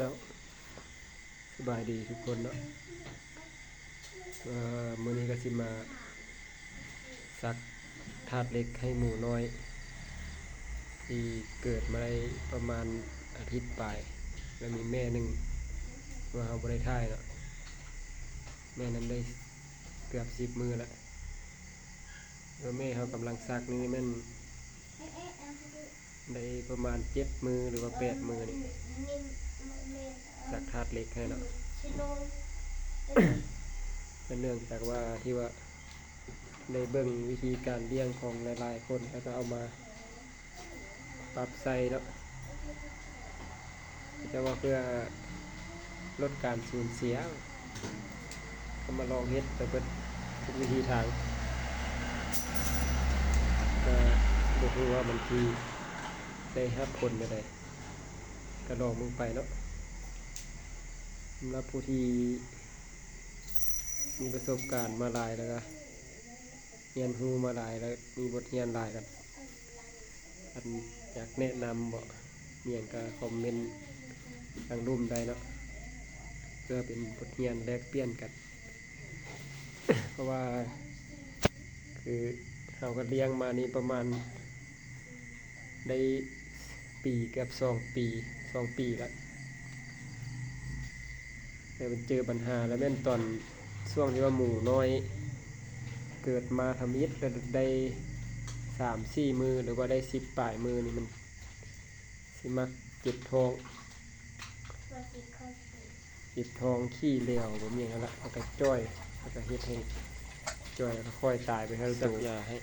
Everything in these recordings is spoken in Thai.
เจ้าสบายดีทุกคนเนาะมื้อนี้ก็สิมาซักถาดเหล็กให้หมูน้อยที่เกิดมาได้ประมาณอาทิตย์ปลายแล้วมีแม่หนึ่งว่าเราบ่ได้ถ่ายเนาะแม่นั้นได้เกือบ10 มื้อแล้วแล้วแม่เขากำลังซักนี่แม่นได้ประมาณ7 มื้อหรือว่า8 มื้อนี่ซักถาดเหล็กให้เนาะ เป็นเนื่องจากว่าที่ว่าได้เบิ่งวิธีการเลี้ยงของหลายๆคนแล้วก็เอามาปรับใส่เนาะจะว่าเพื่อลดการสูญเสียก็มาลองเฮ็ดแต่เบิดทุกวิธีทางก็บ่รู้ว่ามันที่ได้รับผลได้ก็ลองมึงไปเนาะสำหรับผู้ที่มีประสบการณ์มาหลายแล้วก็เรียนรู้มาหลายแล้วมีบทเรียนหลายกันอันอยากแนะนำบ่มีหยังก็คอมเมนต์ทางรูปได้เนาะเพื่อเป็นบทเรียนแลกเปลี่ยนกัน เพราะว่าคือเราก็เลี้ยงมานี่ประมาณได้ปีเกือบ2 ปีแล้วแต่มันเจอปัญหาแล้วแม่นตอนช่วงที่ว่าหมูน้อยเกิดมาทำอิฐก็ได้3-4 มื้อหรือว่าได้10ปลายมื้อนี่มันสิมักเจ็บท้องขี้เหลวบ่มีหยังนั่นล่ะแล้วก็จ้อยแล้วก็เฮ็ดให้จ้อยแล้วก็ค่อยตายไปเท่าตัวยาให้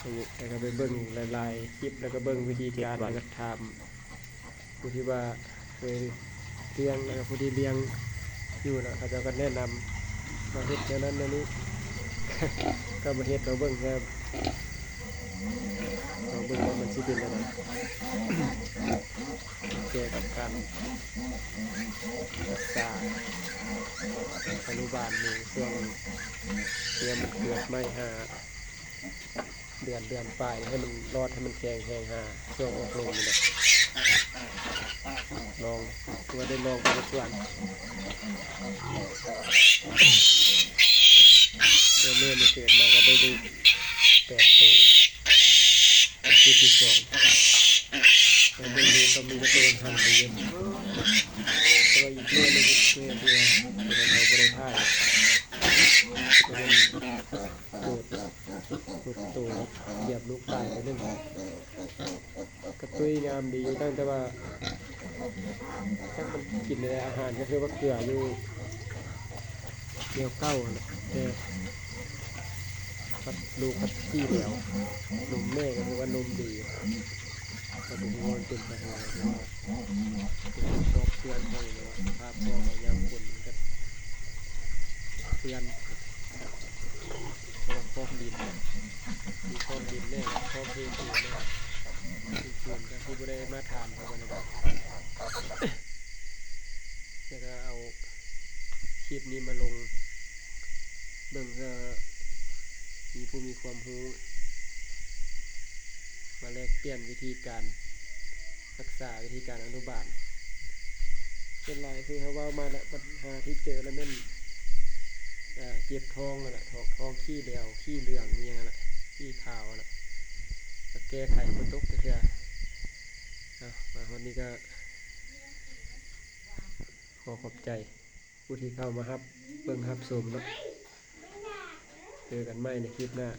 อันนี้แล้วก็ไปเบิ่งหลายๆคลิปแล้วก็เบิ่งวิธีการแล้วก็ถามผู้ที่ว่าเคยเลี้ยงแล้วก็ผู้ที่เลี้ยงอยู่เนาะเขาเจ้าก็แนะนำมาเฮ็ดแนวนั้นแนวนี้ ก็มาเฮ็ดเราเบิ่งครับเราเบิ่งว่ามันสิเป็นจังไดแก้กับการรักษาอนุบาลหมูช่วงเตรียมมันเกิดไม่5 เดือนปลายให้มันรอดให้มันแข็งแรงช่วงออกลงนี่แหละลองว่าได้ลองไปส่วนตัวเมื่อมันเกิดมาก็ได้ดู8 ตัวคือที่2แล้วได้ดูก็มีกระตัวหันไปเยอะตัวอีกเมื่อนึงเมื่อเดียวมันเอาไปได้ท่ายมันตัวเหยียบลูกตายไปนึงกระตุ้ยงามดีอยู่ตั้งแต่ว่าถ้ามันกินในอาหารก็คือว่าเกลืออยู่เดียวเก้าแต่ลูกที่แล้วนมแม่ก็คือว่านมดีก็เป็นงอนเป็นไปหาชอบเพื่อนให้เลยภาพพ่อของยามคนก็เพื่อนเพราะว่าครอบดินมีครอบดินแน่ครอบเพลงอยู่แน่ส่วนก็คือไม่ได้มาทานเขากันนะครับแล้วก็เอาคลิปนี้มาลงเบิ่งเพื่อมีผู้มีความรู้มาแลกเปลี่ยนวิธีการรักษาวิธีการอนุบาลเป็นไรคือเขาว่ามาแล้วปัญหาที่เจอแล้วมันเจ็บท้องน่ะท้องขี้เหลวขี้เหลืองมีอย่างนั้นขี้ขาวน่ะก็แก้ไขบ่ตกเทื่อมาวันนี้ก็ขอขอบใจผู้ที่เข้ามาเบิ่งรับชมเนาะเจอกันใหม่ในคลิปหน้า